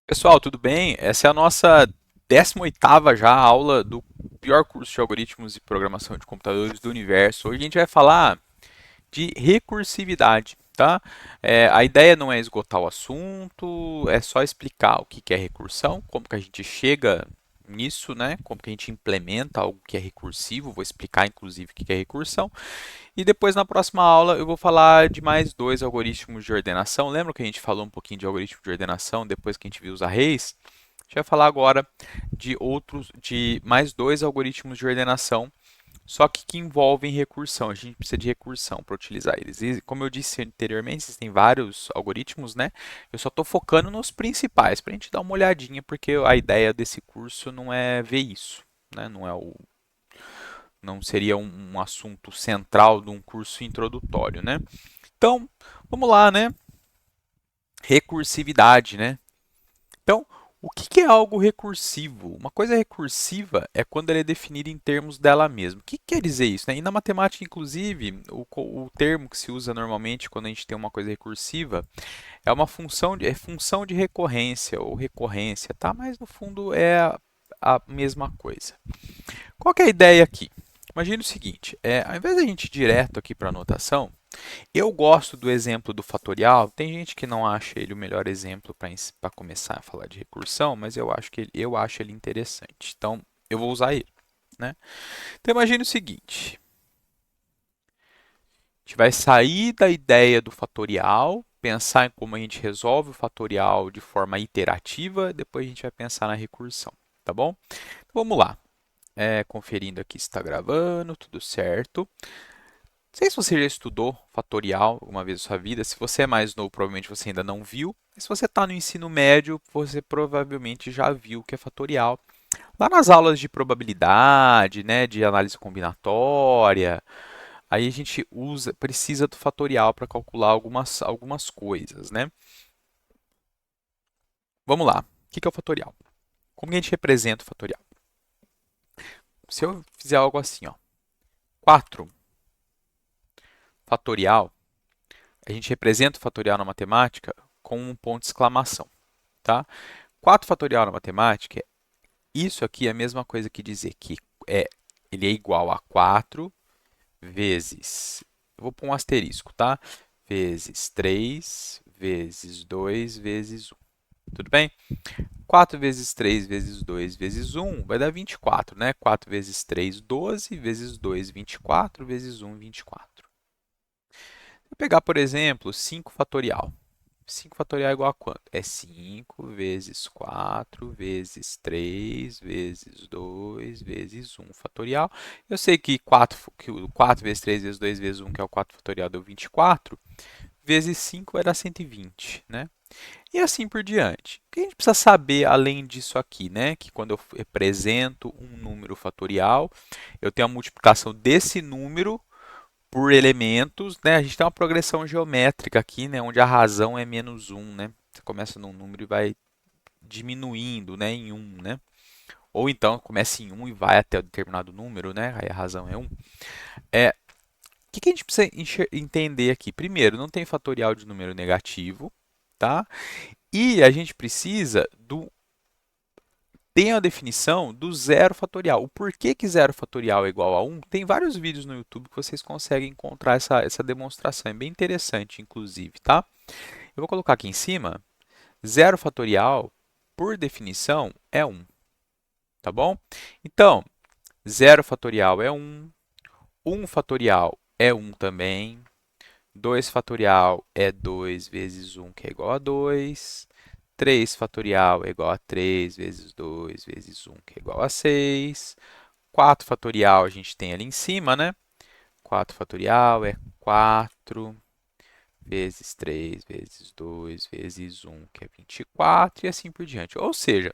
Pessoal, tudo bem? Essa é a nossa 18ª já aula do pior curso de algoritmos e programação de computadores do universo. Hoje a gente vai falar de recursividade, tá? A ideia não é esgotar o assunto, é só explicar o que que é recursão, como que a gente chega nisso, né? Como que a gente implementa algo que é recursivo. Vou explicar, inclusive, o que que é recursão. E depois, na próxima aula, eu vou falar de mais dois algoritmos de ordenação. Lembra que a gente falou um pouquinho de algoritmo de ordenação depois que a gente viu os arrays? A gente vai falar agora de mais dois algoritmos de ordenação, só que envolvem recursão. A gente precisa de recursão para utilizar eles. E como eu disse anteriormente, existem vários algoritmos, né? Eu só estou focando nos principais para a gente dar uma olhadinha, porque a ideia desse curso não é ver isso, né? Não seria um assunto central de um curso introdutório, né? Então, vamos lá, né? Recursividade, né? Então, o que é algo recursivo? Uma coisa recursiva é quando ela é definida em termos dela mesma. O que quer dizer isso, né? E na matemática, inclusive, o termo que se usa normalmente quando a gente tem uma coisa recursiva é uma função de recorrência ou recorrência, tá? Mas no fundo é a mesma coisa. Qual que é a ideia aqui? Imagine o seguinte, ao invés da gente ir direto aqui para a notação, eu gosto do exemplo do fatorial. Tem gente que não acha ele o melhor exemplo para começar a falar de recursão, mas eu acho ele interessante. Então, eu vou usar ele, né? Então, imagine o seguinte, a gente vai sair da ideia do fatorial, pensar em como a gente resolve o fatorial de forma iterativa, depois a gente vai pensar na recursão, tá bom? Então, vamos lá. Conferindo aqui se está gravando, tudo certo. Não sei se você já estudou fatorial alguma vez na sua vida. Se você é mais novo, provavelmente você ainda não viu. Mas se você está no ensino médio, você provavelmente já viu o que é fatorial. Lá nas aulas de probabilidade, né, de análise combinatória, aí a gente precisa do fatorial para calcular algumas coisas, né? Vamos lá. O que é o fatorial? Como que a gente representa o fatorial? Se eu fizer algo assim, ó, 4 fatorial, a gente representa o fatorial na matemática com um ponto de exclamação, tá? 4 fatorial na matemática, isso aqui é a mesma coisa que dizer que é, ele é igual a 4 vezes, eu vou pôr um asterisco, tá? Vezes 3 vezes 2 vezes 1. Tudo bem? 4 vezes 3 vezes 2 vezes 1 vai dar 24, né? 4 vezes 3, 12, vezes 2, 24, vezes 1, 24. Vou pegar, por exemplo, 5 fatorial. 5 fatorial é igual a quanto? É 5 vezes 4 vezes 3 vezes 2 vezes 1 fatorial. Eu sei que o 4 vezes 3 vezes 2 vezes 1, que é o 4 fatorial, deu 24. Vezes 5 vai dar 120, né? E assim por diante. O que a gente precisa saber além disso aqui, né? Que quando eu represento um número fatorial, eu tenho a multiplicação desse número por elementos, né? A gente tem uma progressão geométrica aqui, né? Onde a razão é menos um, né? Você começa num número e vai diminuindo, né? Em um, né? Ou então começa em um e vai até um determinado número, né? Aí a razão é um. O que a gente precisa entender aqui? Primeiro, não tem fatorial de número negativo, tá? E a gente precisa tem a definição do zero fatorial. O porquê que zero fatorial é igual a um? Tem vários vídeos no YouTube que vocês conseguem encontrar essa demonstração. É bem interessante, inclusive, tá? Eu vou colocar aqui em cima. Zero fatorial, por definição, é um, tá bom? Então, zero fatorial é um fatorial é um também, 2 fatorial é 2 vezes um, que é igual a 2. 3 fatorial é igual a 3 vezes 2 vezes um, que é igual a 6. 4 fatorial a gente tem ali em cima, né? 4 fatorial é 4 vezes 3 vezes 2 vezes um, que é 24, e assim por diante. Ou seja,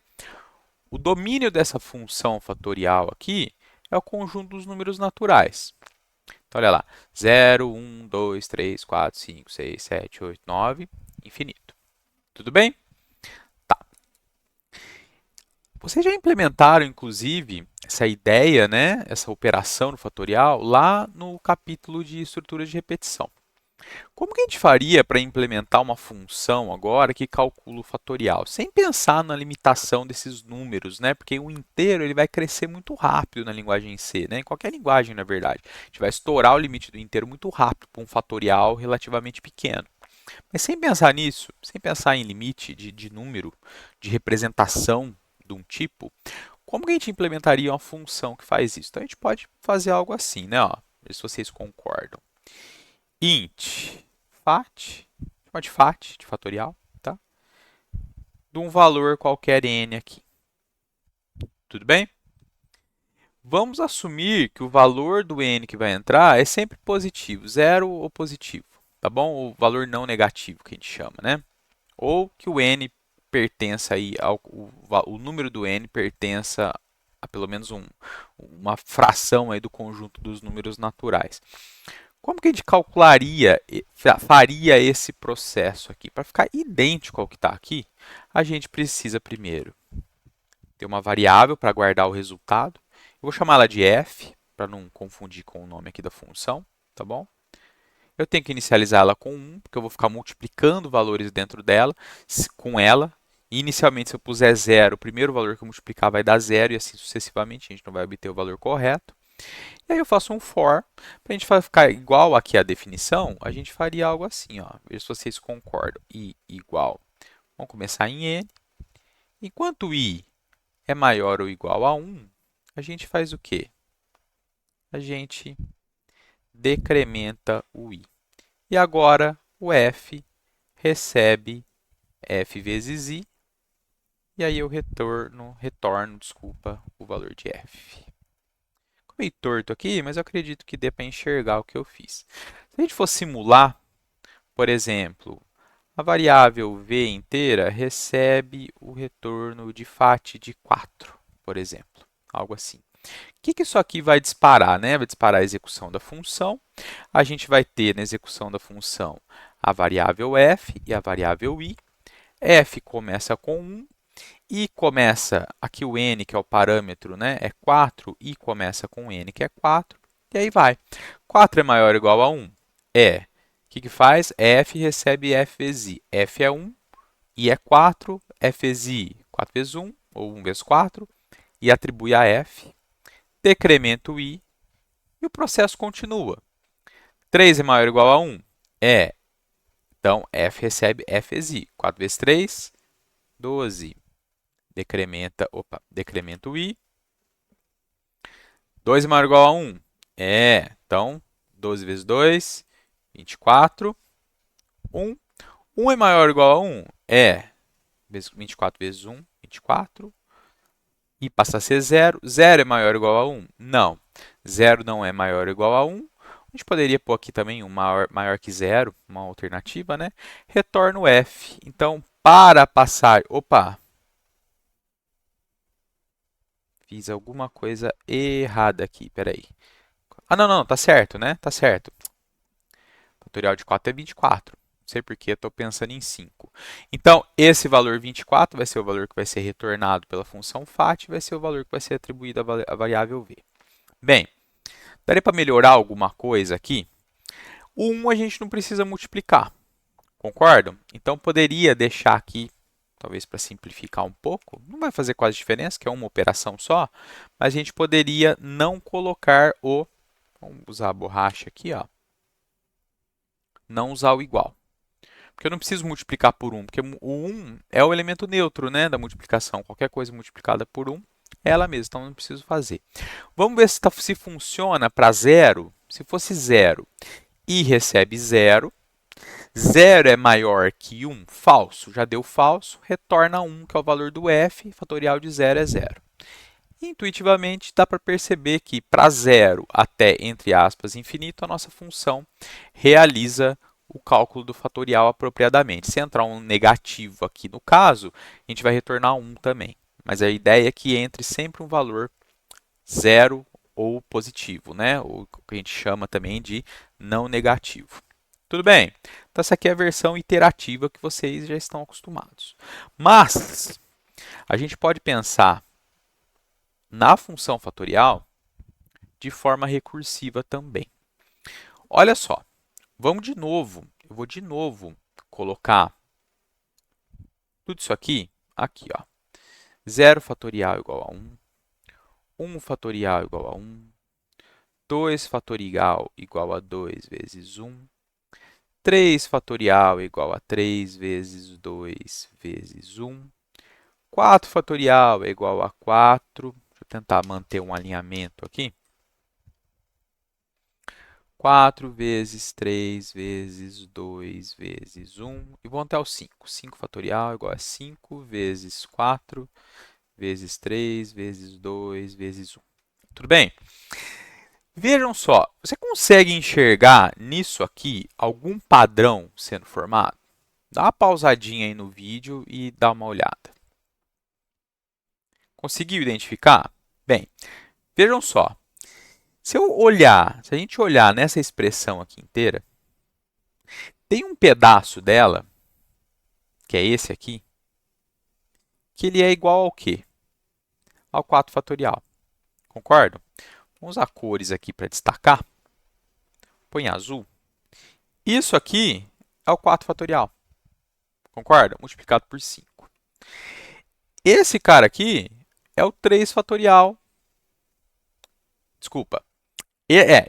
o domínio dessa função fatorial aqui é o conjunto dos números naturais. Então, olha lá, 0, 1, 2, 3, 4, 5, 6, 7, 8, 9, infinito. Tudo bem? Tá. Vocês já implementaram, inclusive, essa ideia, né, essa operação no fatorial, lá no capítulo de estruturas de repetição. Como que a gente faria para implementar uma função agora que calcula o fatorial? Sem pensar na limitação desses números, né? Porque o inteiro ele vai crescer muito rápido na linguagem C, né? Em qualquer linguagem, na verdade. A gente vai estourar o limite do inteiro muito rápido para um fatorial relativamente pequeno. Mas sem pensar nisso, sem pensar em limite de número, de representação de um tipo, como que a gente implementaria uma função que faz isso? Então a gente pode fazer algo assim, né? Ó, ver se vocês concordam. Int fat, chama de fat, de fatorial, tá? De um valor qualquer n aqui. Tudo bem? Vamos assumir que o valor do n que vai entrar é sempre positivo, zero ou positivo, tá bom? O valor não negativo que a gente chama, né? Ou que o n pertença aí o número do n pertença a pelo menos uma fração aí do conjunto dos números naturais. Como que a gente calcularia, faria esse processo aqui? Para ficar idêntico ao que está aqui, a gente precisa primeiro ter uma variável para guardar o resultado. Eu vou chamar ela de f, para não confundir com o nome aqui da função, tá bom? Eu tenho que inicializar ela com 1, porque eu vou ficar multiplicando valores dentro dela, com ela. E inicialmente, se eu puser 0, o primeiro valor que eu multiplicar vai dar 0 e assim sucessivamente, a gente não vai obter o valor correto. E aí eu faço um for, para a gente ficar igual aqui à definição, a gente faria algo assim, ó. Veja se vocês concordam. I igual, vamos começar em n. Enquanto i é maior ou igual a 1, a gente faz o quê? A gente decrementa o i. E agora o f recebe f vezes i, e aí eu retorno, desculpa, o valor de f. Ficou meio torto aqui, mas eu acredito que dê para enxergar o que eu fiz. Se a gente for simular, por exemplo, a variável v inteira recebe o retorno de fat de 4, por exemplo, algo assim. O que isso aqui vai disparar, né? Vai disparar a execução da função. A gente vai ter na execução da função a variável f e a variável i. F começa com 1, i começa, aqui o n, que é o parâmetro, né, é 4, i começa com n, que é 4, e aí vai. 4 é maior ou igual a 1? É. O que faz? F recebe f vezes i. F é 1, i é 4, f vezes i, 4 vezes 1, ou 1 vezes 4, e atribui a f, decrementa o i, e o processo continua. 3 é maior ou igual a 1? É. Então, f recebe f vezes i. 4 vezes 3, 12. Decrementa o i. 2 é maior ou igual a 1? É. Então, 12 vezes 2, 24. 1. 1 é maior ou igual a 1? É. 24 vezes 1, 24. E passa a ser 0. 0 é maior ou igual a 1? Não. 0 não é maior ou igual a 1. A gente poderia pôr aqui também um maior que 0, uma alternativa, né? Retorna o f. Então, para passar... Opa! Fiz alguma coisa errada aqui, peraí. Ah, não, tá certo, né? Tá certo. Fatorial de 4 é 24. Não sei por que estou pensando em 5. Então, esse valor 24 vai ser o valor que vai ser retornado pela função fat, vai ser o valor que vai ser atribuído à variável v. Bem, daria para melhorar alguma coisa aqui? O 1 a gente não precisa multiplicar, concordam? Então, poderia deixar aqui, talvez para simplificar um pouco, não vai fazer quase diferença, que é uma operação só, mas a gente poderia não colocar o... Vamos usar a borracha aqui, ó. Não usar o igual. Porque eu não preciso multiplicar por 1, porque o 1 é o elemento neutro, né, da multiplicação. Qualquer coisa multiplicada por 1 é ela mesma, então não preciso fazer. Vamos ver se funciona para 0. Se fosse 0, i recebe 0. 0 é maior que 1, falso. Já deu falso, retorna 1, que é o valor do f, fatorial de 0 é 0. Intuitivamente, dá para perceber que para 0 até, entre aspas, infinito, a nossa função realiza o cálculo do fatorial apropriadamente. Se entrar um negativo aqui no caso, a gente vai retornar 1 também. Mas a ideia é que entre sempre um valor 0 ou positivo, né? Ou que a gente chama também de não negativo. Tudo bem? Então, essa aqui é a versão iterativa que vocês já estão acostumados. Mas, a gente pode pensar na função fatorial de forma recursiva também. Olha só, Vamos de novo. Eu vou de novo colocar tudo isso aqui, ó. 0 fatorial igual a 1, 1 fatorial igual a 1, 2 fatorial igual a 2 vezes 1, 3 fatorial igual a 3 vezes 2 vezes 1, 4 fatorial é igual a 4. Deixa eu tentar manter um alinhamento aqui. 4 vezes 3 vezes 2 vezes 1. E vou até o 5. 5 fatorial é igual a 5 vezes 4 vezes 3 vezes 2 vezes 1. Tudo bem? Vejam só, você consegue enxergar nisso aqui algum padrão sendo formado? Dá uma pausadinha aí no vídeo e dá uma olhada. Conseguiu identificar? Bem, vejam só. Se a gente olhar nessa expressão aqui inteira, tem um pedaço dela, que é esse aqui, que ele é igual ao quê? Ao 4 fatorial. Concordam? Vamos usar cores aqui para destacar. Põe azul. Isso aqui é o 4 fatorial. Concorda? Multiplicado por 5. Esse cara aqui é o 3 fatorial. Desculpa.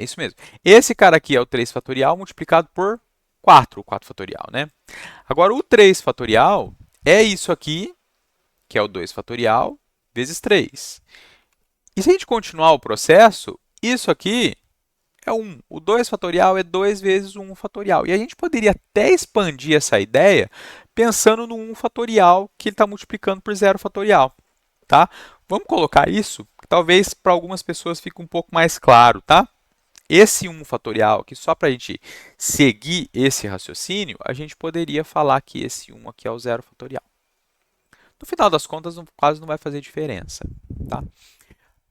Isso mesmo. Esse cara aqui é o 3 fatorial multiplicado por 4, o 4 fatorial, né? Agora, o 3 fatorial é isso aqui, que é o 2 fatorial, vezes 3. E se a gente continuar o processo, isso aqui é 1. O 2 fatorial é 2 vezes o 1 fatorial. E a gente poderia até expandir essa ideia pensando no 1 fatorial que ele está multiplicando por 0 fatorial. Tá? Vamos colocar isso, que talvez para algumas pessoas fique um pouco mais claro. Tá? Esse 1 fatorial aqui, só para a gente seguir esse raciocínio, a gente poderia falar que esse 1 aqui é o 0 fatorial. No final das contas, quase não vai fazer diferença. Tá?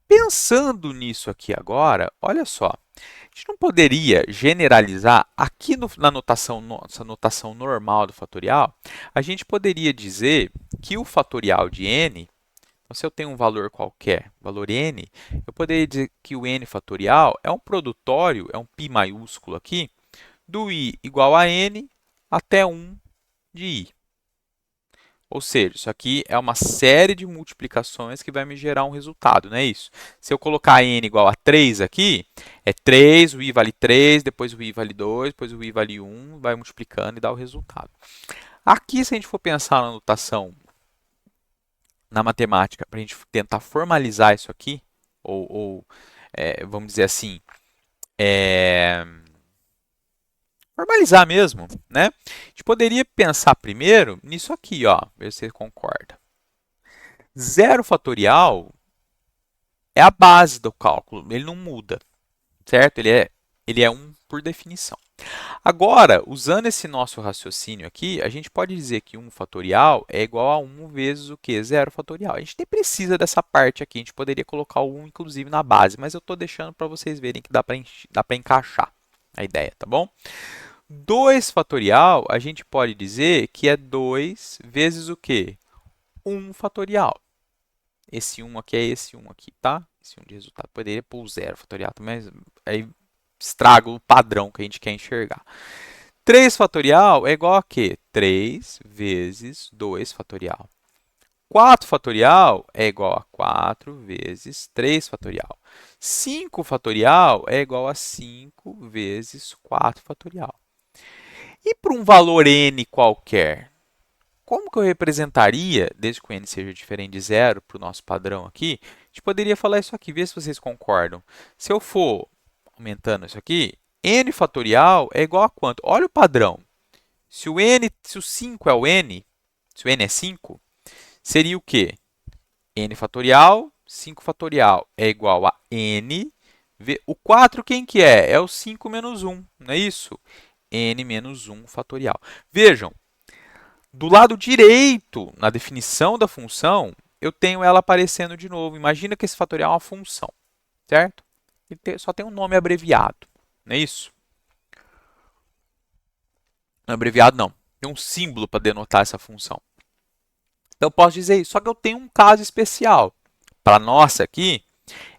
Pensando nisso aqui agora, olha só, a gente não poderia generalizar aqui na nossa notação normal do fatorial, a gente poderia dizer que o fatorial de n, então, se eu tenho um valor qualquer, valor n, eu poderia dizer que o n fatorial é um produtório, é um π maiúsculo aqui, do i igual a n até 1 de i. Ou seja, isso aqui é uma série de multiplicações que vai me gerar um resultado, não é isso? Se eu colocar n igual a 3 aqui, é 3, o i vale 3, depois o i vale 2, depois o i vale 1, vai multiplicando e dá o resultado. Aqui, se a gente for pensar na notação, na matemática, para a gente tentar formalizar isso aqui, vamos dizer assim, formalizar mesmo, né? A gente poderia pensar primeiro nisso aqui, ó, ver se você concorda. 0 fatorial é a base do cálculo, ele não muda, certo? Ele é 1 por definição. Agora, usando esse nosso raciocínio aqui, a gente pode dizer que 1 fatorial é igual a 1 vezes o quê? 0 fatorial. A gente nem precisa dessa parte aqui, a gente poderia colocar o 1, inclusive, na base, mas eu estou deixando para vocês verem que dá para encaixar a ideia, tá bom? 2 fatorial, a gente pode dizer que é 2 vezes o quê? 1 fatorial. Esse 1 aqui é esse 1 aqui, tá? Esse 1 de resultado. Poderia pôr o 0 fatorial também, mas aí estraga o padrão que a gente quer enxergar. 3 fatorial é igual a quê? 3 vezes 2 fatorial. 4 fatorial é igual a 4 vezes 3 fatorial. 5 fatorial é igual a 5 vezes 4 fatorial. E para um valor n qualquer, como que eu representaria, desde que o n seja diferente de zero para o nosso padrão aqui, a gente poderia falar isso aqui, ver se vocês concordam. Se eu for aumentando isso aqui, n fatorial é igual a quanto? Olha o padrão. Se o 5 é o n, se o n é 5, seria o quê? N fatorial, 5 fatorial é igual a n. O 4 quem que é? É o 5 menos 1, não é isso? N menos 1 fatorial. Vejam, do lado direito, na definição da função, eu tenho ela aparecendo de novo. Imagina que esse fatorial é uma função, certo? Ele só tem um nome abreviado, não é isso? Não é abreviado, não. Tem um símbolo para denotar essa função. Então, eu posso dizer isso. Só que eu tenho um caso especial. Para nossa aqui,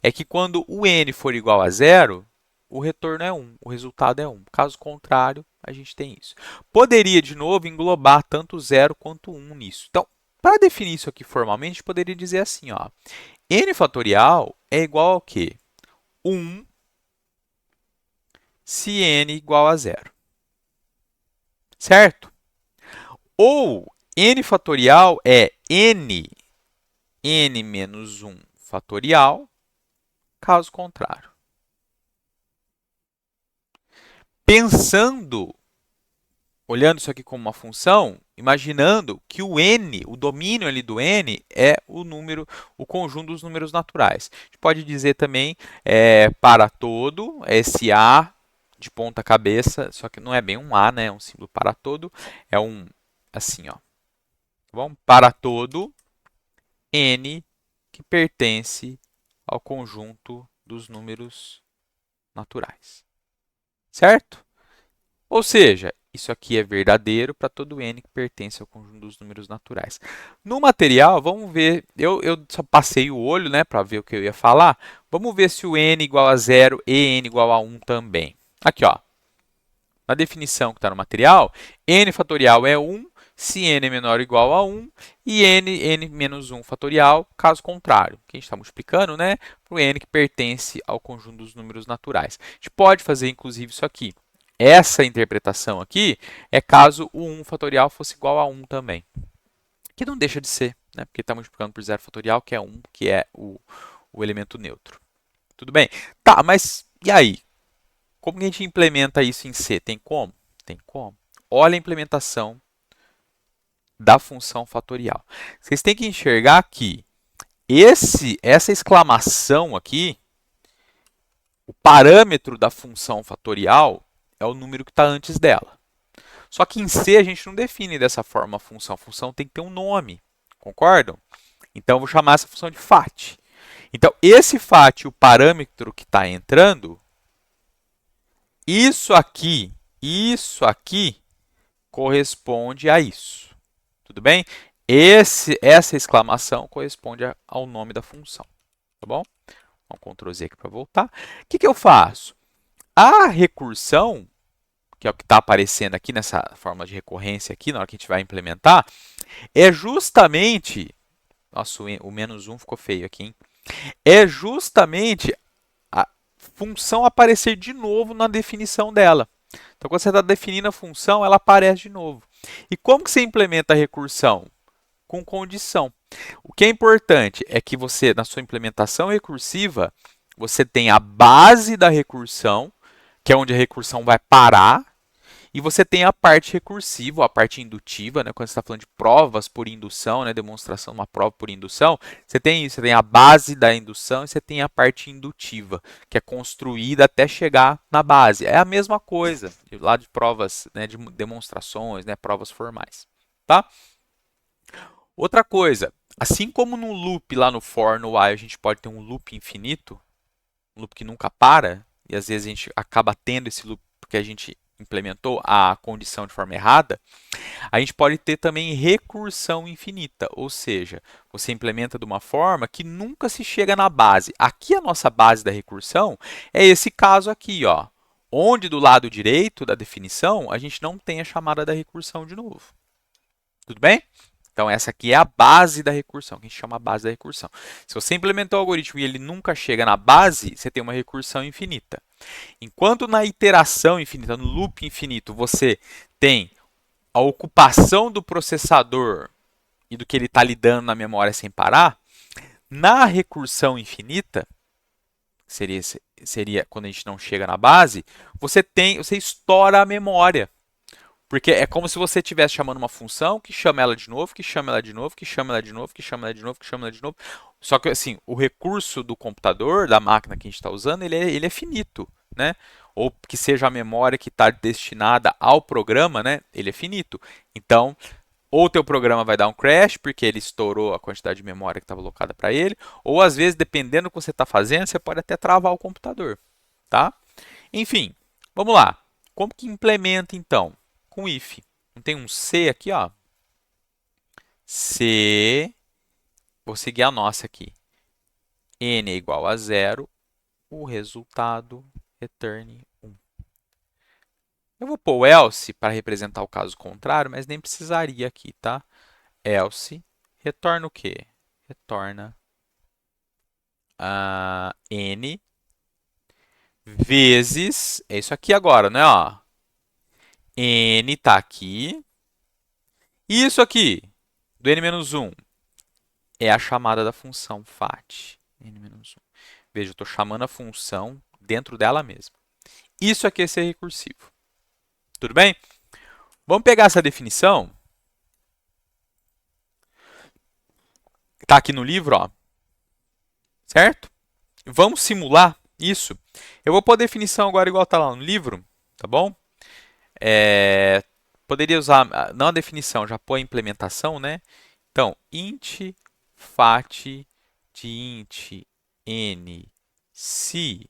é que quando o n for igual a zero, o retorno é 1, o resultado é 1. Caso contrário, a gente tem isso. Poderia, de novo, englobar tanto 0 quanto 1 nisso. Então, para definir isso aqui formalmente, a gente poderia dizer assim, ó, n fatorial é igual ao quê? 1 se n igual a 0. Certo? Ou n fatorial é n menos 1 fatorial, caso contrário. Pensando, olhando isso aqui como uma função, imaginando que o n, o domínio ali do n, é o número, o conjunto dos números naturais. A gente pode dizer também para todo, esse a de ponta cabeça, só que não é bem um a, né? É um símbolo para todo, é um assim, ó. Tá bom? Para todo n que pertence ao conjunto dos números naturais. Certo? Ou seja, isso aqui é verdadeiro para todo n que pertence ao conjunto dos números naturais. No material, vamos ver, eu só passei o olho, né, para ver o que eu ia falar. Vamos ver se o n igual a 0 e n igual a 1 também. Aqui, ó, na definição que está no material, n fatorial é 1 se n é menor ou igual a 1 e n menos 1 fatorial, caso contrário. Que a gente está multiplicando, né, para o n que pertence ao conjunto dos números naturais. A gente pode fazer, inclusive, isso aqui. Essa interpretação aqui é caso o 1 fatorial fosse igual a 1 também. Que não deixa de ser, né? Porque está multiplicando por 0 fatorial, que é 1, que é o elemento neutro. Tudo bem? Tá, mas e aí? Como que a gente implementa isso em C? Tem como? Tem como. Olha a implementação da função fatorial. Vocês têm que enxergar que essa exclamação aqui, o parâmetro da função fatorial é o número que está antes dela. Só que em C a gente não define dessa forma a função. A função tem que ter um nome. Concordam? Então eu vou chamar essa função de fat. Então esse fat, o parâmetro que está entrando, isso aqui corresponde a isso. Tudo bem? Essa exclamação corresponde ao nome da função. Tá bom? Vamos Ctrl Z aqui para voltar. O que eu faço? A recursão, que é o que está aparecendo aqui nessa forma de recorrência aqui, na hora que a gente vai implementar, é justamente... Nossa, o menos 1 ficou feio aqui, hein? É justamente a função aparecer de novo na definição dela. Então, quando você está definindo a função, ela aparece de novo. E como que você implementa a recursão? Com condição. O que é importante é que você, na sua implementação recursiva, você tem a base da recursão, que é onde a recursão vai parar, e você tem a parte recursiva, a parte indutiva, né? Quando você está falando de provas por indução, né? Demonstração de uma prova por indução, você tem isso, você tem a base da indução e você tem a parte indutiva, que é construída até chegar na base. É a mesma coisa, lá de provas, né? De demonstrações, né? Provas formais, tá? Outra coisa, assim como no loop lá no for, no while, a gente pode ter um loop infinito, um loop que nunca para, e às vezes a gente acaba tendo esse loop porque a gente implementou a condição de forma errada, a gente pode ter também recursão infinita, ou seja, você implementa de uma forma que nunca se chega na base. Aqui a nossa base da recursão é esse caso aqui, ó, onde do lado direito da definição a gente não tem a chamada da recursão de novo. Tudo bem? Então, essa aqui é a base da recursão, que a gente chama a base da recursão. Se você implementou o algoritmo e ele nunca chega na base, você tem uma recursão infinita. Enquanto na iteração infinita, no loop infinito, você tem a ocupação do processador e do que ele está lidando na memória sem parar, na recursão infinita, seria quando a gente não chega na base, você estoura a memória. Porque é como se você estivesse chamando uma função que chama ela de novo, que chama ela de novo, que chama ela de novo, que chama ela de novo, que chama ela de novo. Só que assim, o recurso do computador, da máquina que a gente está usando, ele é finito, né? Ou que seja a memória que está destinada ao programa, né? Ele é finito. Então, ou o teu programa vai dar um crash, porque ele estourou a quantidade de memória que estava alocada para ele, ou às vezes, dependendo do que você está fazendo, você pode até travar o computador, tá? Enfim, vamos lá. Como que implementa, então? Com if. Não tem um C aqui, ó. C, vou seguir a nossa aqui. N é igual a 0, o resultado returne 1. Eu vou pôr o else para representar o caso contrário, mas nem precisaria aqui, tá? Else retorna o quê? Retorna n vezes, é isso aqui agora, né? Ó, n está aqui. E isso aqui, do n-1, é a chamada da função fat. N-1. Veja, eu estou chamando a função dentro dela mesma. Isso aqui é ser recursivo. Tudo bem? Vamos pegar essa definição. Está aqui no livro, ó. Certo? Vamos simular isso. Eu vou pôr a definição agora igual está lá no livro, tá bom? Poderia usar, não a definição, já pôr a implementação, né? Então, int fat de int n se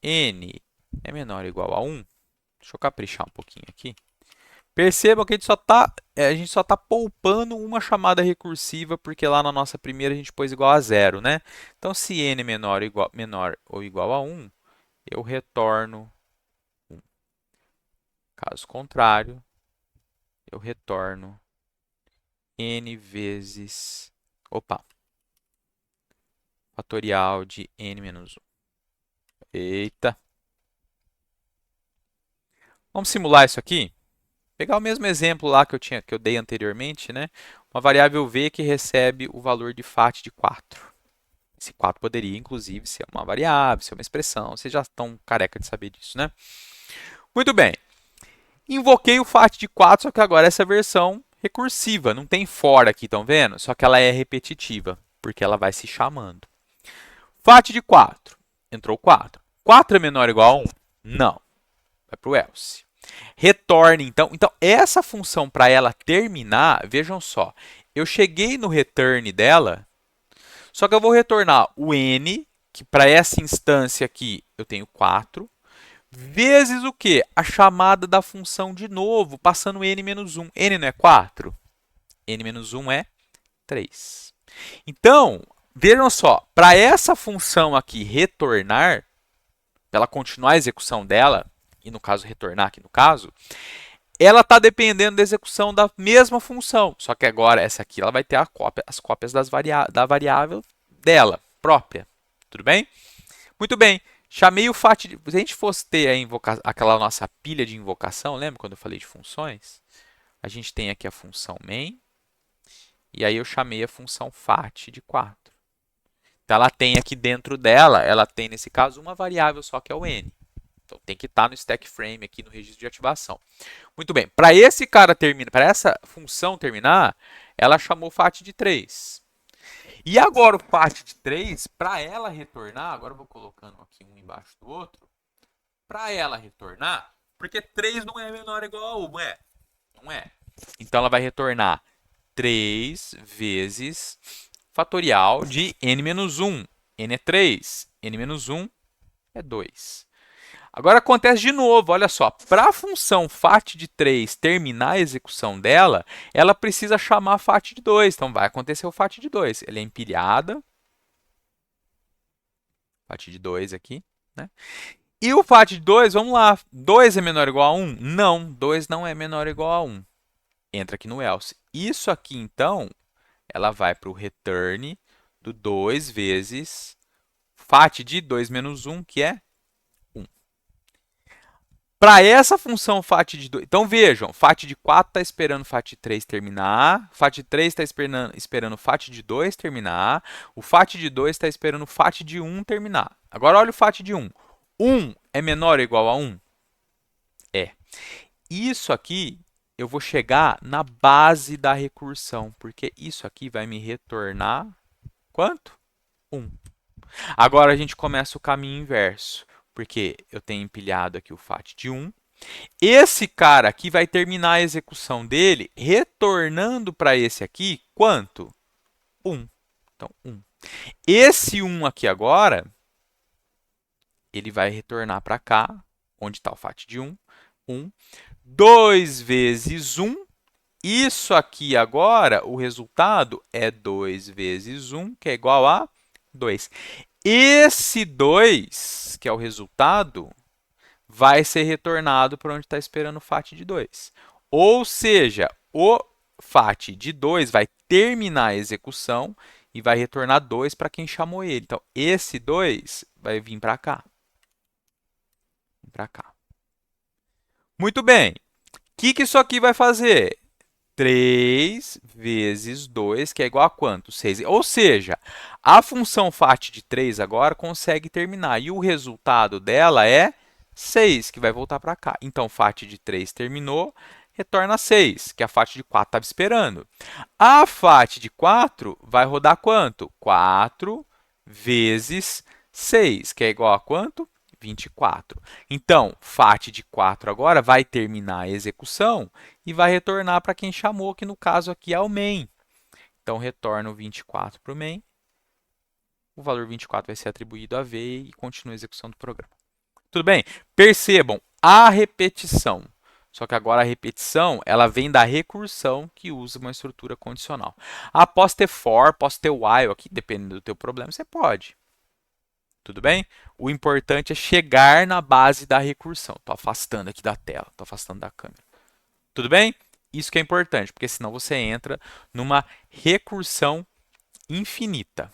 n é menor ou igual a 1. Deixa eu caprichar um pouquinho aqui. Perceba que a gente só está poupando uma chamada recursiva, porque lá na nossa primeira a gente pôs igual a 0, né? Então, se n é menor ou igual a 1, eu retorno 1. Caso contrário, eu retorno n vezes, fatorial de n-1. Eita! Vamos simular isso aqui? Pegar o mesmo exemplo lá que eu dei anteriormente, né? Uma variável v que recebe o valor de fat de 4. Esse 4 poderia, inclusive, ser uma variável, ser uma expressão. Vocês já estão careca de saber disso, né? Muito bem. Invoquei o fat de 4, só que agora essa versão recursiva. Não tem for aqui, estão vendo? Só que ela é repetitiva, porque ela vai se chamando. Fat de 4. Entrou 4. 4 é menor ou igual a 1? Não. Vai para o else. Retorne, então. Então, essa função, para ela terminar, vejam só. Eu cheguei no return dela, só que eu vou retornar o n, que para essa instância aqui eu tenho 4, vezes o quê? A chamada da função de novo, passando n-1. N não é 4? N-1 é 3. Então, vejam só, para essa função aqui retornar, para ela continuar a execução dela, e no caso retornar aqui no caso, ela está dependendo da execução da mesma função. Só que agora essa aqui ela vai ter as cópias da variável dela própria. Tudo bem? Muito bem. Chamei o fat. Se a gente fosse ter aquela nossa pilha de invocação, lembra quando eu falei de funções? A gente tem aqui a função main. E aí eu chamei a função fat de 4. Então ela tem aqui dentro dela, ela tem nesse caso uma variável só que é o n. Então tem que estar no stack frame aqui no registro de ativação. Muito bem, para essa função terminar, ela chamou fat de 3. E agora o fat de 3, para ela retornar, agora eu vou colocando aqui um embaixo do outro, para ela retornar, porque 3 não é menor ou igual a 1, é? Não é. Então ela vai retornar 3 vezes fatorial de n-1. n é 3, n-1 é 2. Agora acontece de novo, olha só, para a função fat de 3 terminar a execução dela, ela precisa chamar fat de 2. Então vai acontecer o fat de 2. Ela é empilhada. Fat de 2 aqui, né? E o fat de 2, vamos lá. 2 é menor ou igual a 1? Não, 2 não é menor ou igual a 1. Entra aqui no else. Isso aqui, então, ela vai para o return do 2 vezes fat de 2 menos 1, que é 1. Para essa função fat de 2, então vejam, fat de 4 está esperando fat de 3 terminar, fat de 3 está esperando fat de 2 terminar, o fat de 2 está esperando fat de 1 terminar. Agora olha o fat de 1. 1 é menor ou igual a 1? É. Isso aqui eu vou chegar na base da recursão, porque isso aqui vai me retornar quanto? 1. Agora a gente começa o caminho inverso, porque eu tenho empilhado aqui o fat de 1. Esse cara aqui vai terminar a execução dele retornando para esse aqui quanto? 1. Então, 1. Esse 1 aqui agora, ele vai retornar para cá, onde está o fat de 1. 1. 2 vezes 1. Isso aqui agora, o resultado é 2 vezes 1, que é igual a 2. Esse 2, que é o resultado, vai ser retornado para onde está esperando o FAT de 2. Ou seja, o FAT de 2 vai terminar a execução e vai retornar 2 para quem chamou ele. Então, esse 2 vai vir para cá. Para cá. Muito bem. O que isso aqui vai fazer? 3 vezes 2, que é igual a quanto? 6. Ou seja, a função FAT de 3 agora consegue terminar. E o resultado dela é 6, que vai voltar para cá. Então, FAT de 3 terminou, retorna 6, que a FAT de 4 estava esperando. A FAT de 4 vai rodar quanto? 4 vezes 6, que é igual a quanto? 24. Então, FAT de 4 agora vai terminar a execução e vai retornar para quem chamou, que no caso aqui é o main. Então, retorna o 24 para o main. O valor 24 vai ser atribuído a V e continua a execução do programa. Tudo bem? Percebam a repetição. Só que agora a repetição ela vem da recursão que usa uma estrutura condicional. Ah, posso ter for, posso ter while aqui, dependendo do teu problema, você pode. Tudo bem? O importante é chegar na base da recursão. Estou afastando aqui da tela, estou afastando da câmera. Tudo bem? Isso que é importante, porque senão você entra numa recursão infinita.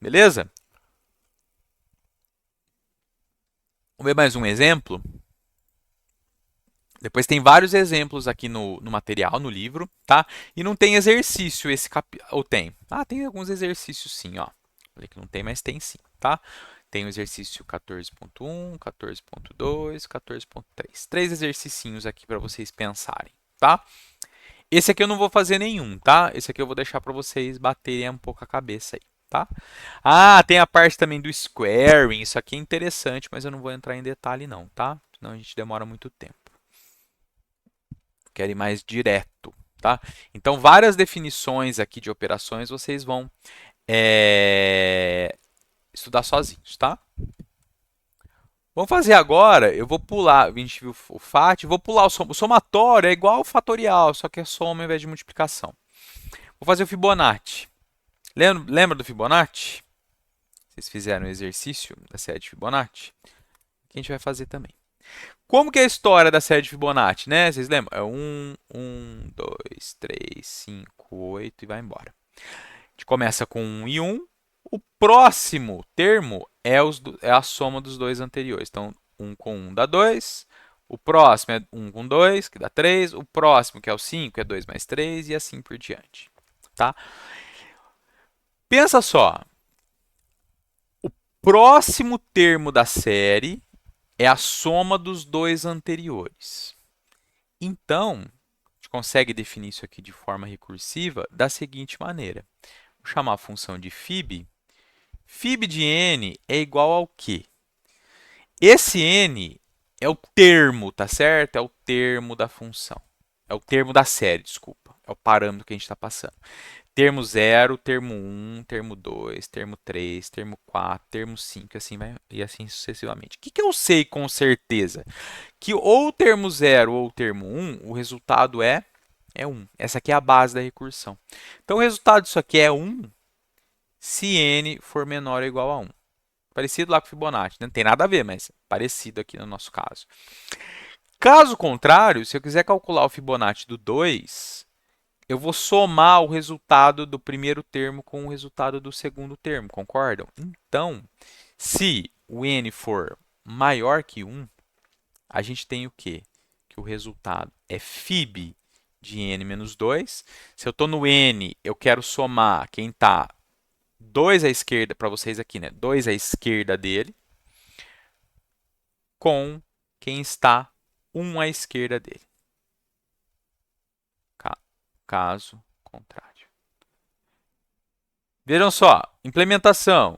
Beleza? Vamos ver mais um exemplo? Depois tem vários exemplos aqui no material, no livro, tá? E não tem exercício esse ou tem? Ah, tem alguns exercícios sim, ó. Falei que não tem, mas tem sim, tá? Tem o exercício 14.1, 14.2, 14.3. 3 exercicinhos aqui para vocês pensarem, tá? Esse aqui eu não vou fazer nenhum, tá? Esse aqui eu vou deixar para vocês baterem um pouco a cabeça aí, tá? Ah, tem a parte também do squaring. Isso aqui é interessante, mas eu não vou entrar em detalhe não, tá? Senão a gente demora muito tempo. Quero ir mais direto, tá? Então, várias definições aqui de operações vocês vão estudar sozinhos, tá? Vamos fazer agora, eu vou pular, a gente viu o FAT, vou pular o somatório, é igual ao fatorial, só que é soma ao invés de multiplicação. Vou fazer o Fibonacci. Lembra do Fibonacci? Vocês fizeram o exercício da série de Fibonacci? Que a gente vai fazer também. Como que é a história da série de Fibonacci, né? Vocês lembram? É 1, 2, 3, 5, 8 e vai embora. A gente começa com 1 e 1. O próximo termo é a soma dos dois anteriores. Então, 1 com 1 dá 2. O próximo é 1 com 2, que dá 3. O próximo, que é o 5, é 2 mais 3 e assim por diante. Tá? Pensa só. O próximo termo da série é a soma dos dois anteriores. Então, a gente consegue definir isso aqui de forma recursiva da seguinte maneira. Vou chamar a função de fib. Fib de n é igual ao quê? Esse n é o termo, tá certo? É o termo da função. É o termo da série, desculpa. É o parâmetro que a gente está passando. Termo 0, termo 1, termo 2, termo 3, termo 4, termo 5, assim vai, e assim sucessivamente. O que eu sei com certeza? Que ou o termo 0 ou o termo 1, o resultado é 1. Essa aqui é a base da recursão. Então, o resultado disso aqui é 1 se n for menor ou igual a 1. Parecido lá com o Fibonacci, né? Não tem nada a ver, mas parecido aqui no nosso caso. Caso contrário, se eu quiser calcular o Fibonacci do 2, eu vou somar o resultado do primeiro termo com o resultado do segundo termo, concordam? Então, se o n for maior que 1, a gente tem o quê? Que o resultado é fib de n menos 2. Se eu estou no n, eu quero somar quem está 2 à esquerda, para vocês aqui, né? 2 à esquerda dele, com quem está 1 à esquerda dele. Caso contrário. Vejam só, implementação.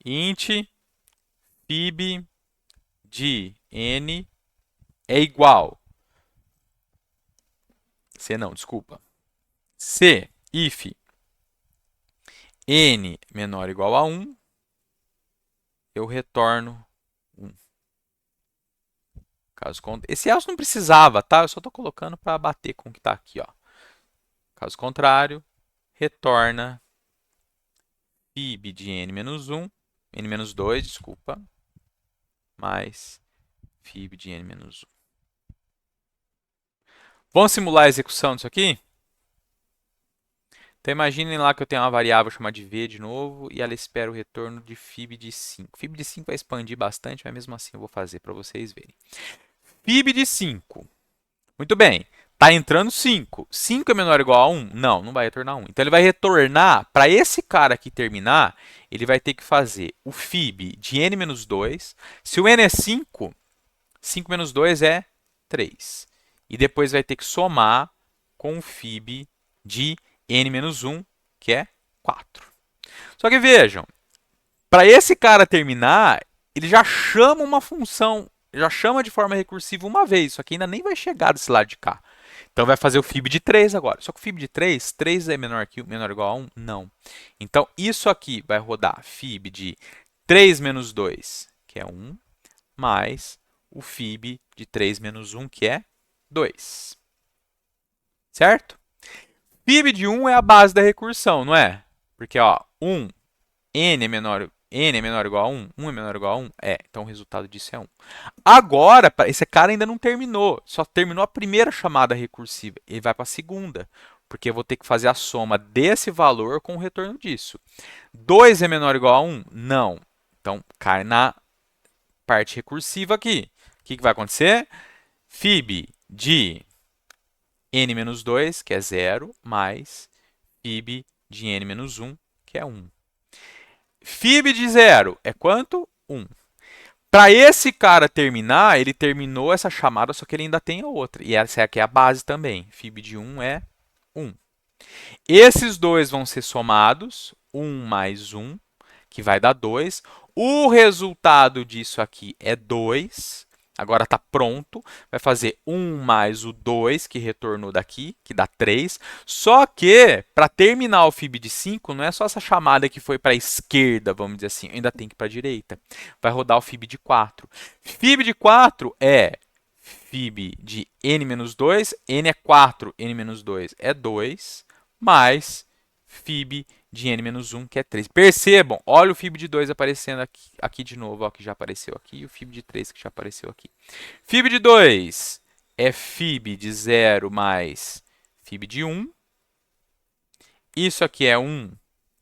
Int fib de n é igual. C não, desculpa. Se if n menor ou igual a 1, eu retorno 1. Caso contrário, esse else não precisava, tá? Eu só estou colocando para bater com o que está aqui, ó. Caso contrário, retorna fib de n menos 1, n menos 2, desculpa, mais fib de n menos 1. Vamos simular a execução disso aqui? Então imaginem lá que eu tenho uma variável chamada de v de novo e ela espera o retorno de fib de 5. Fib de 5 vai expandir bastante, mas mesmo assim eu vou fazer para vocês verem. Fib de 5. Muito bem. Está entrando 5. 5 é menor ou igual a 1? Não, não vai retornar 1. Então ele vai retornar, para esse cara aqui terminar, ele vai ter que fazer o fib de n menos 2. Se o n é 5, 5 menos 2 é 3. E depois vai ter que somar com o fib de n menos 1, que é 4. Só que vejam, para esse cara terminar, ele já chama uma função, já chama de forma recursiva uma vez, só que ainda nem vai chegar desse lado de cá. Então vai fazer o fib de 3 agora. Só que o fib de 3, 3 é menor ou igual a 1? Não. Então isso aqui vai rodar fib de 3 menos 2, que é 1, mais o fib de 3 menos 1, que é 2. Certo? Fib de 1 é a base da recursão, não é? Porque, ó, 1, n é menor ou igual a 1, 1 é menor ou igual a 1? É, então o resultado disso é 1. Agora, esse cara ainda não terminou, só terminou a primeira chamada recursiva. Ele vai para a segunda, porque eu vou ter que fazer a soma desse valor com o retorno disso. 2 é menor ou igual a 1? Não. Então, cai na parte recursiva aqui. O que vai acontecer? Fib de n menos 2, que é 0, mais fib de n menos 1, que é 1. Fib de 0 é quanto? 1. Para esse cara terminar, ele terminou essa chamada, só que ele ainda tem a outra. E essa aqui é a base também. Fib de 1 é 1. Esses dois vão ser somados, 1 mais 1, que vai dar 2. O resultado disso aqui é 2. Agora está pronto. Vai fazer 1 mais o 2, que retornou daqui, que dá 3. Só que, para terminar o fib de 5, não é só essa chamada que foi para a esquerda, vamos dizer assim. Ainda tem que ir para a direita. Vai rodar o fib de 4. Fib de 4 é fib de n menos 2. N é 4, n menos 2 é 2. Mais fib de n menos 1, que é 3. Percebam, olha o fib de 2 aparecendo aqui de novo, ó, que já apareceu aqui, e o fib de 3 que já apareceu aqui. Fib de 2 é fib de 0 mais fib de 1. Isso aqui é 1,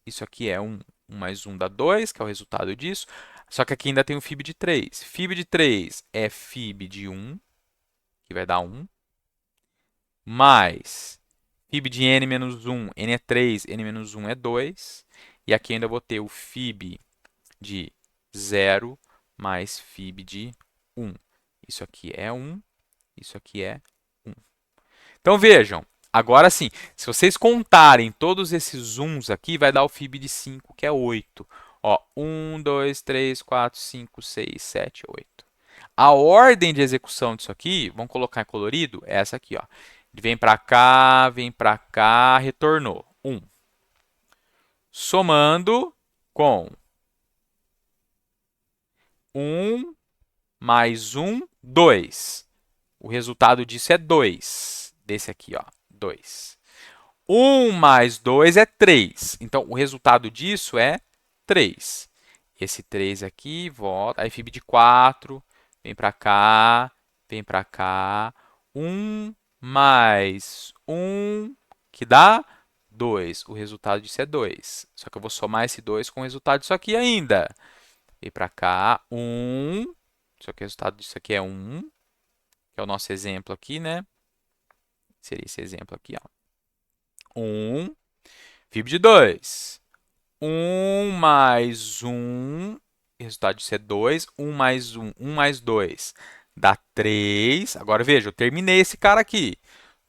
isso aqui é 1. 1 mais 1 dá 2, que é o resultado disso. Só que aqui ainda tem o fib de 3. Fib de 3 é fib de 1, que vai dar 1, mais fib de n menos 1, n é 3, n menos 1 é 2. E aqui ainda vou ter o fib de 0 mais fib de 1. Isso aqui é 1, isso aqui é 1. Então vejam, agora sim, se vocês contarem todos esses 1s aqui, vai dar o fib de 5, que é 8. Ó, 1, 2, 3, 4, 5, 6, 7, 8. A ordem de execução disso aqui, vamos colocar em colorido, é essa aqui, ó. Vem para cá, retornou. 1. Somando com 1 mais 1, 2. O resultado disso é 2. Desse aqui, ó, 2. 1 mais 2 é 3. Então, o resultado disso é 3. Esse 3 aqui, volta. Aí, fib de 4, vem para cá, vem para cá. 1 mais 1, que dá 2. O resultado disso é 2. Só que eu vou somar esse 2 com o resultado disso aqui ainda. Vem para cá, 1. Só que o resultado disso aqui é 1. Que é o nosso exemplo aqui, né? Seria esse exemplo aqui, ó. 1. Fib de 2. 1 mais 1. O resultado disso é 2. 1 mais 1. 1 mais 2 dá 3. Agora, veja, eu terminei esse cara aqui.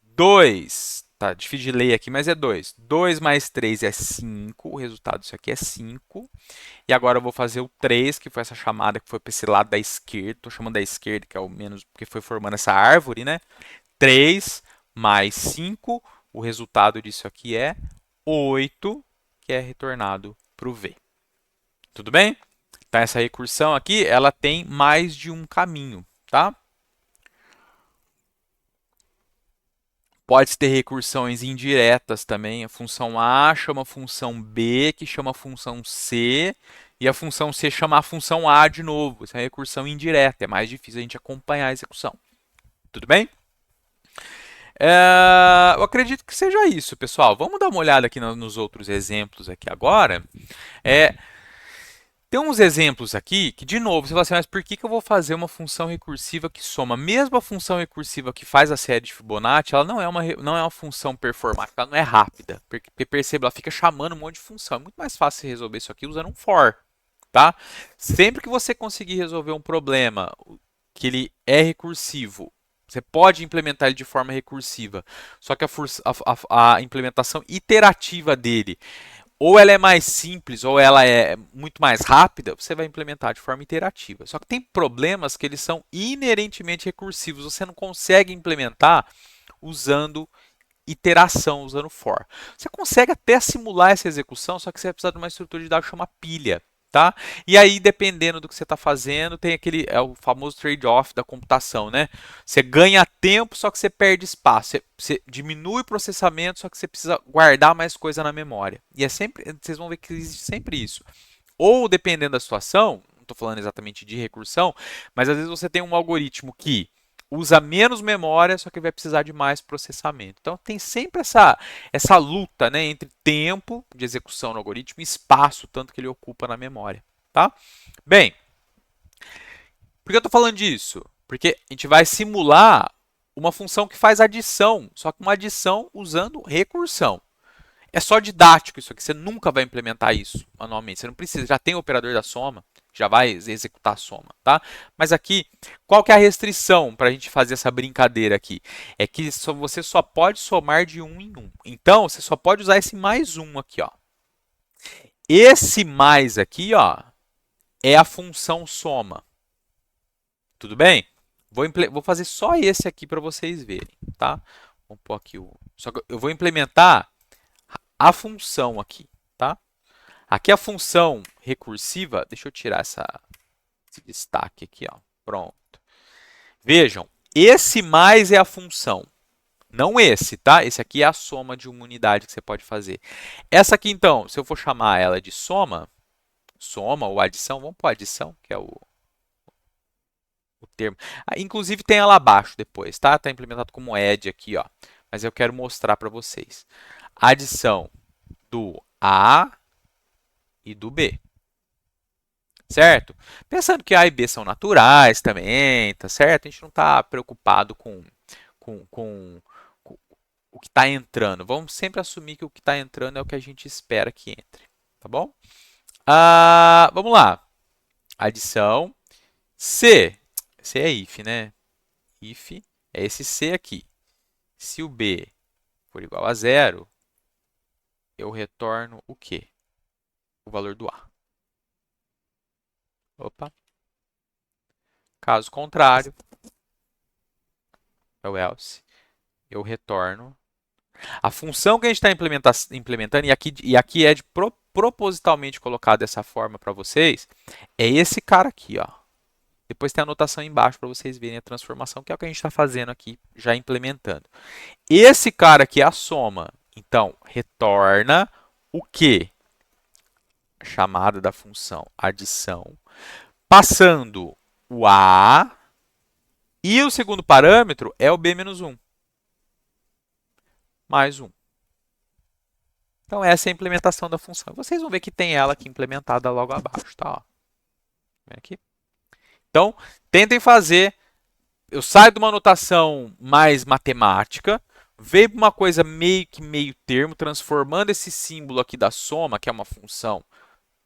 2, tá difícil de ler aqui, mas é 2. 2 mais 3 é 5. O resultado disso aqui é 5. E agora eu vou fazer o 3, que foi essa chamada que foi para esse lado da esquerda. Estou chamando da esquerda, que é o menos, porque foi formando essa árvore, né? 3 mais 5. O resultado disso aqui é 8, que é retornado para o V. Tudo bem? Então, essa recursão aqui, ela tem mais de um caminho, tá? Pode ter recursões indiretas também. A função A chama a função B, que chama a função C, e a função C chamar a função A de novo. Isso é uma recursão indireta, é mais difícil a gente acompanhar a execução. Tudo bem? Eu acredito que seja isso, pessoal. Vamos dar uma olhada aqui nos outros exemplos aqui agora. Tem uns exemplos aqui que, de novo, você fala assim, mas por que eu vou fazer uma função recursiva que soma? Mesmo a função recursiva que faz a série de Fibonacci, ela não é uma função performática, ela não é rápida. Porque perceba, ela fica chamando um monte de função. É muito mais fácil resolver isso aqui usando um for. Tá? Sempre que você conseguir resolver um problema que ele é recursivo, você pode implementar ele de forma recursiva, só que a implementação iterativa dele ou ela é mais simples ou ela é muito mais rápida, você vai implementar de forma iterativa. Só que tem problemas que eles são inerentemente recursivos, você não consegue implementar usando iteração, usando for. Você consegue até simular essa execução, só que você vai precisar de uma estrutura de dados chamada pilha. Tá? E aí, dependendo do que você está fazendo, tem o famoso trade-off da computação, né? Você ganha tempo, só que você perde espaço. Você diminui o processamento, só que você precisa guardar mais coisa na memória. E vocês vão ver que existe sempre isso. Ou, dependendo da situação, não estou falando exatamente de recursão, mas às vezes você tem um algoritmo que usa menos memória, só que vai precisar de mais processamento. Então tem sempre essa luta, né, entre tempo de execução no algoritmo e espaço, tanto que ele ocupa na memória. Tá? Bem, por que eu estou falando disso? Porque a gente vai simular uma função que faz adição, só que uma adição usando recursão. É só didático isso aqui, você nunca vai implementar isso manualmente, você não precisa, já tem o operador da soma, já vai executar a soma, tá? Mas aqui, qual que é a restrição para a gente fazer essa brincadeira aqui? É que você só pode somar de um em um. Então, você só pode usar esse mais um aqui, ó. Esse mais aqui, ó, é a função soma. Tudo bem? Vou fazer só esse aqui para vocês verem, tá? Vamos pôr aqui Só que eu vou implementar a função aqui, tá? Aqui a função recursiva, deixa eu tirar esse destaque aqui, ó. Pronto. Vejam, esse mais é a função, não esse, tá? Esse aqui é a soma de uma unidade que você pode fazer. Essa aqui, então, se eu for chamar ela de soma ou adição, vamos pôr adição, que é o termo. Inclusive tem ela abaixo depois, tá? Está implementado como add aqui, ó. Mas eu quero mostrar para vocês. Adição do A e do B. Certo? Pensando que A e B são naturais também, tá certo? A gente não está preocupado com o que está entrando. Vamos sempre assumir que o que está entrando é o que a gente espera que entre, tá bom? Vamos lá. Adição. C. C é if, né? If é esse C aqui. Se o B for igual a zero, eu retorno o quê? O valor do A. Opa. Caso contrário, é o else. Eu retorno. A função que a gente está implementando, e aqui é propositalmente colocado dessa forma para vocês, é esse cara aqui, ó. Depois tem a anotação embaixo para vocês verem a transformação, que é o que a gente está fazendo aqui, já implementando. Esse cara aqui é a soma. Então, retorna o quê? A chamada da função adição, passando o A, e o segundo parâmetro é o B menos 1. Mais 1. Então, essa é a implementação da função. Vocês vão ver que tem ela aqui implementada logo abaixo, tá? Ó. Vem aqui. Então, tentem fazer. Eu saio de uma notação mais matemática, veio para uma coisa meio que meio termo, transformando esse símbolo aqui da soma, que é uma função,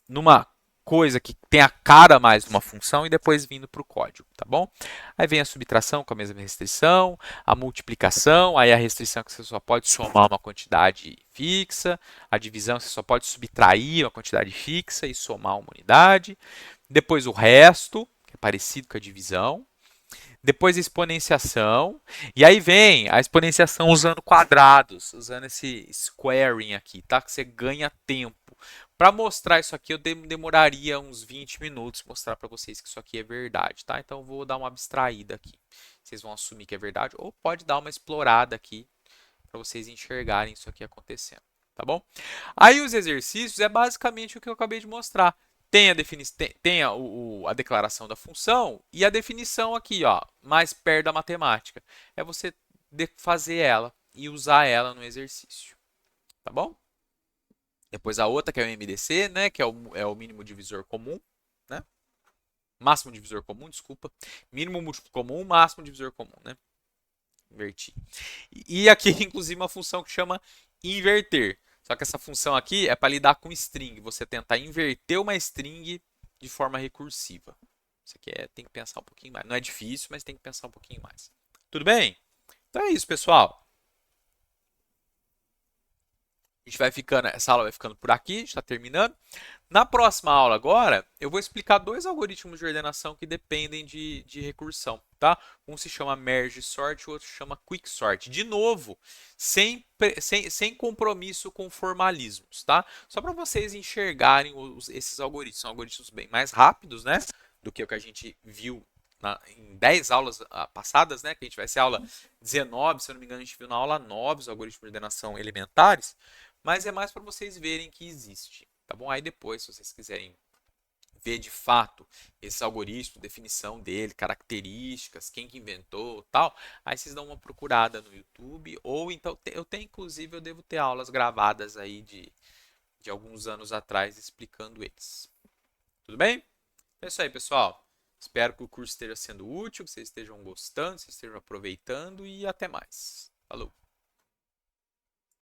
numa coisa que tem a cara mais de uma função e depois vindo para o código, tá bom? Aí vem a subtração com a mesma restrição, a multiplicação, aí a restrição que você só pode somar uma quantidade fixa, a divisão você só pode subtrair uma quantidade fixa e somar uma unidade, depois o resto, que é parecido com a divisão, depois a exponenciação, e aí vem a exponenciação usando quadrados, usando esse squaring aqui, tá? Que você ganha tempo. Para mostrar isso aqui, eu demoraria uns 20 minutos mostrar para vocês que isso aqui é verdade, tá? Então, eu vou dar uma abstraída aqui. Vocês vão assumir que é verdade, ou pode dar uma explorada aqui para vocês enxergarem isso aqui acontecendo, tá bom? Aí, os exercícios é basicamente o que eu acabei de mostrar. Tem a declaração da função e a definição aqui, ó, mais perto da matemática. É você fazer ela e usar ela no exercício, tá bom? Depois a outra, que é o MDC, né, que é o mínimo divisor comum, né? Máximo divisor comum, desculpa. Mínimo múltiplo comum, máximo divisor comum, né? Inverti. E aqui, inclusive, uma função que chama inverter. Só que essa função aqui é para lidar com string. Você tentar inverter uma string de forma recursiva. Isso aqui tem que pensar um pouquinho mais. Não é difícil, mas tem que pensar um pouquinho mais. Tudo bem? Então é isso, pessoal. A gente vai ficando, essa aula vai ficando por aqui, a gente está terminando. Na próxima aula agora, eu vou explicar dois algoritmos de ordenação que dependem de recursão, tá? Um se chama Merge Sort e o outro se chama Quick Sort. De novo, sem compromisso com formalismos, tá? Só para vocês enxergarem esses algoritmos. São algoritmos bem mais rápidos, né? Do que o que a gente viu em 10 aulas passadas, né? Que a gente vai ser aula 19, se eu não me engano, a gente viu na aula 9 os algoritmos de ordenação elementares. Mas é mais para vocês verem que existe, tá bom? Aí depois, se vocês quiserem ver de fato esse algoritmo, definição dele, características, quem que inventou, tal, aí vocês dão uma procurada no YouTube, ou então eu tenho, inclusive, eu devo ter aulas gravadas aí de alguns anos atrás explicando eles. Tudo bem? É isso aí, pessoal. Espero que o curso esteja sendo útil, que vocês estejam gostando, que vocês estejam aproveitando e até mais. Falou!